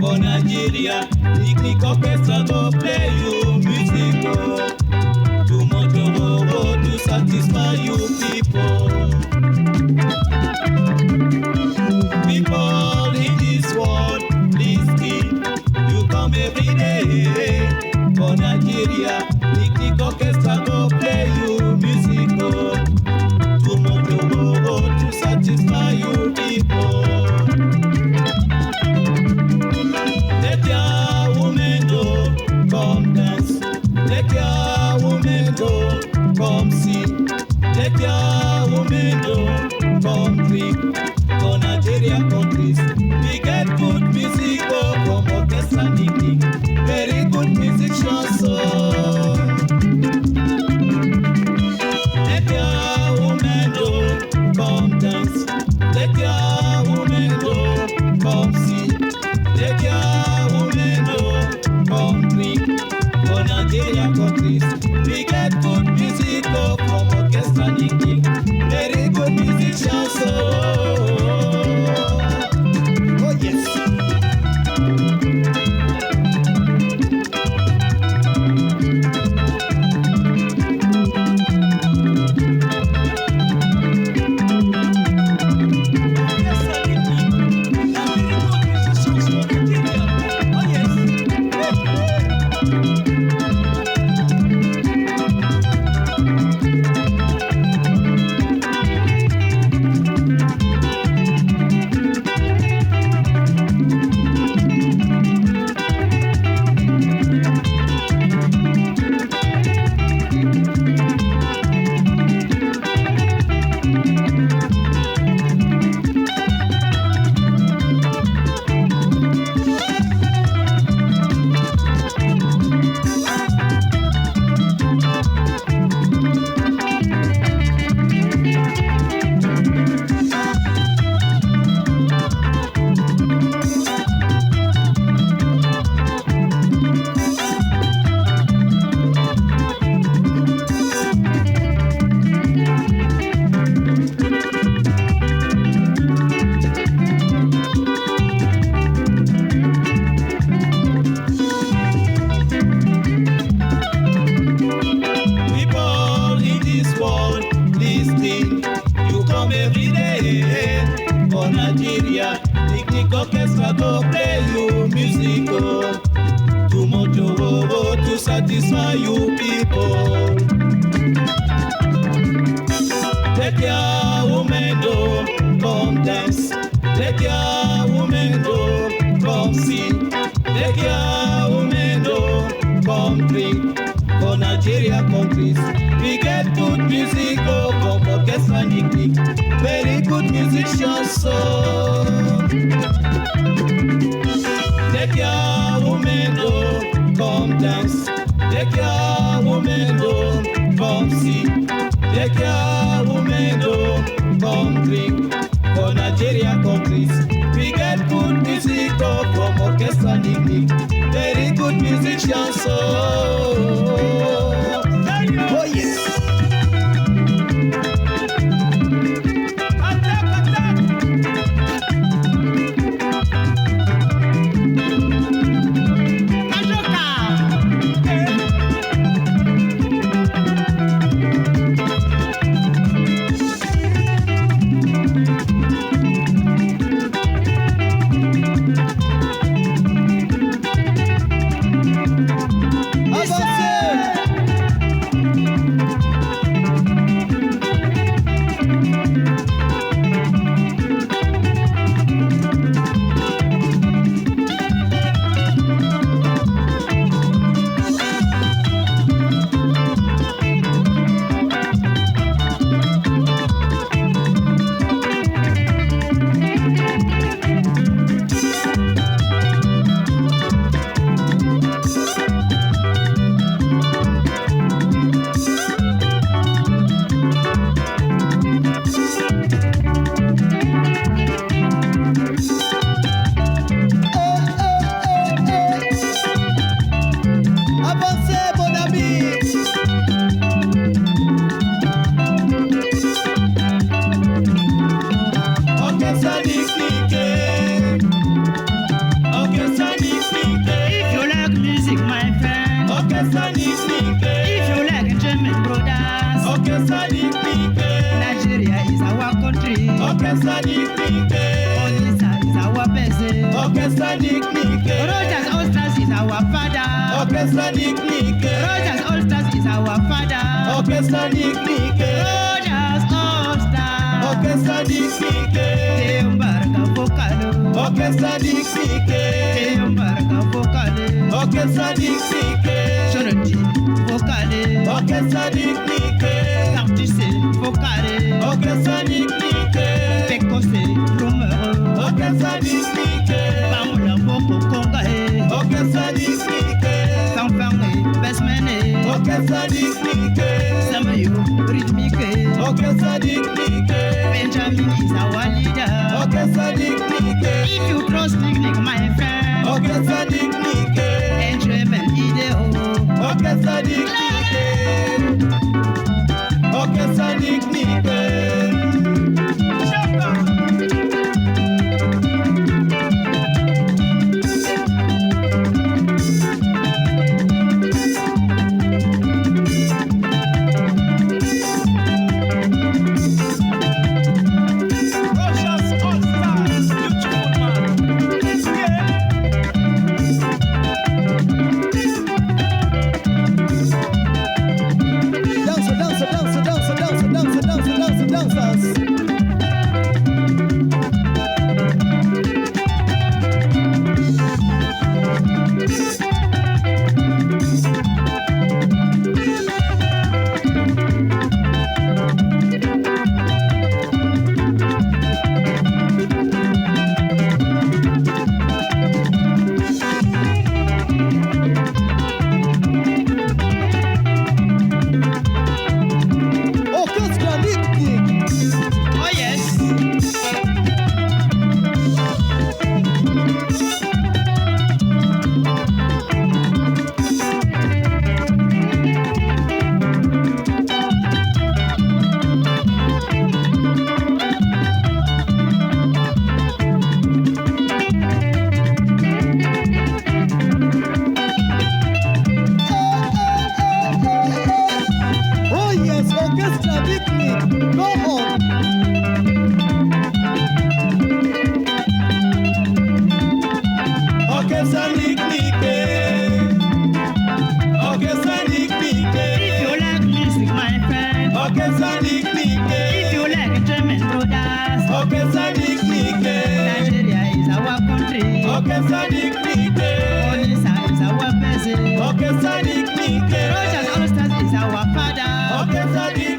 for Nigeria. Picnic orchestra go play you music too much to satisfy you people. People in this world, listen, you come every day for Nigeria. Picnic orchestra go play you music too much to satisfy you people. Let your women go, come dance. Let your women go, come sing. Let your women go, come drink. For Nigeria countries, we get good music from orchestra Nick. Very good musicians. Let your women go, come dance. Let your women go, come sing. Let your women go, come drink. For Nigeria countries, we get good music from orchestra Nick. Very good musicians. Oh yes. For Nigeria, picnic orchestra go play you music too much to satisfy you people. Let your women go, come dance. Let your women go, come sing. Let your women go, come drink. For Nigeria countries, we get good music from orchestra Nick. Very good musicians. Let your women go, come dance. Let your women go, come sing. Let your women go, come drink. For Nigeria countries, we get good music from orchestra Nick. Very good musicians. Oh yes. Avancez! Rogers All-Stars is our father. Orchestra Nick Nick. Rogers All-Stars is our father. Orchestra Nick Nick. Rogers All-Stars. Orchestra Nick Nick. Teumbarka vocalo. Orchestra Nick Nick. Teumbarka vocalo. Orchestra Nick Nick. Choroti vocale. Orchestra Nick Nick. Tartissé vocale. Orchestra Nick Nick. Pécossé rumeur. Orchestra Nick Nick. Pamola boko kongahe. Orchestra Nick Nick. Fanfangé besmené. Orchestra Nick Nick. Samayo rythmique. Orchestra Nick Nick. Benjamin is our leader. Orchestra Nick Nick. If you cross Nick, my friend. Orchestra Nick Nick. Enjoyment ideo. Orchestra Nick Nick. Orchestra Nick Nick. If you like German brothers, Orchestra Nick Nick. Nigeria is our country. Orchestra Nick Nick. Olisa is our person. Orchestra Nick Nick. Rogers All-Stars is our father. Orchestra Nick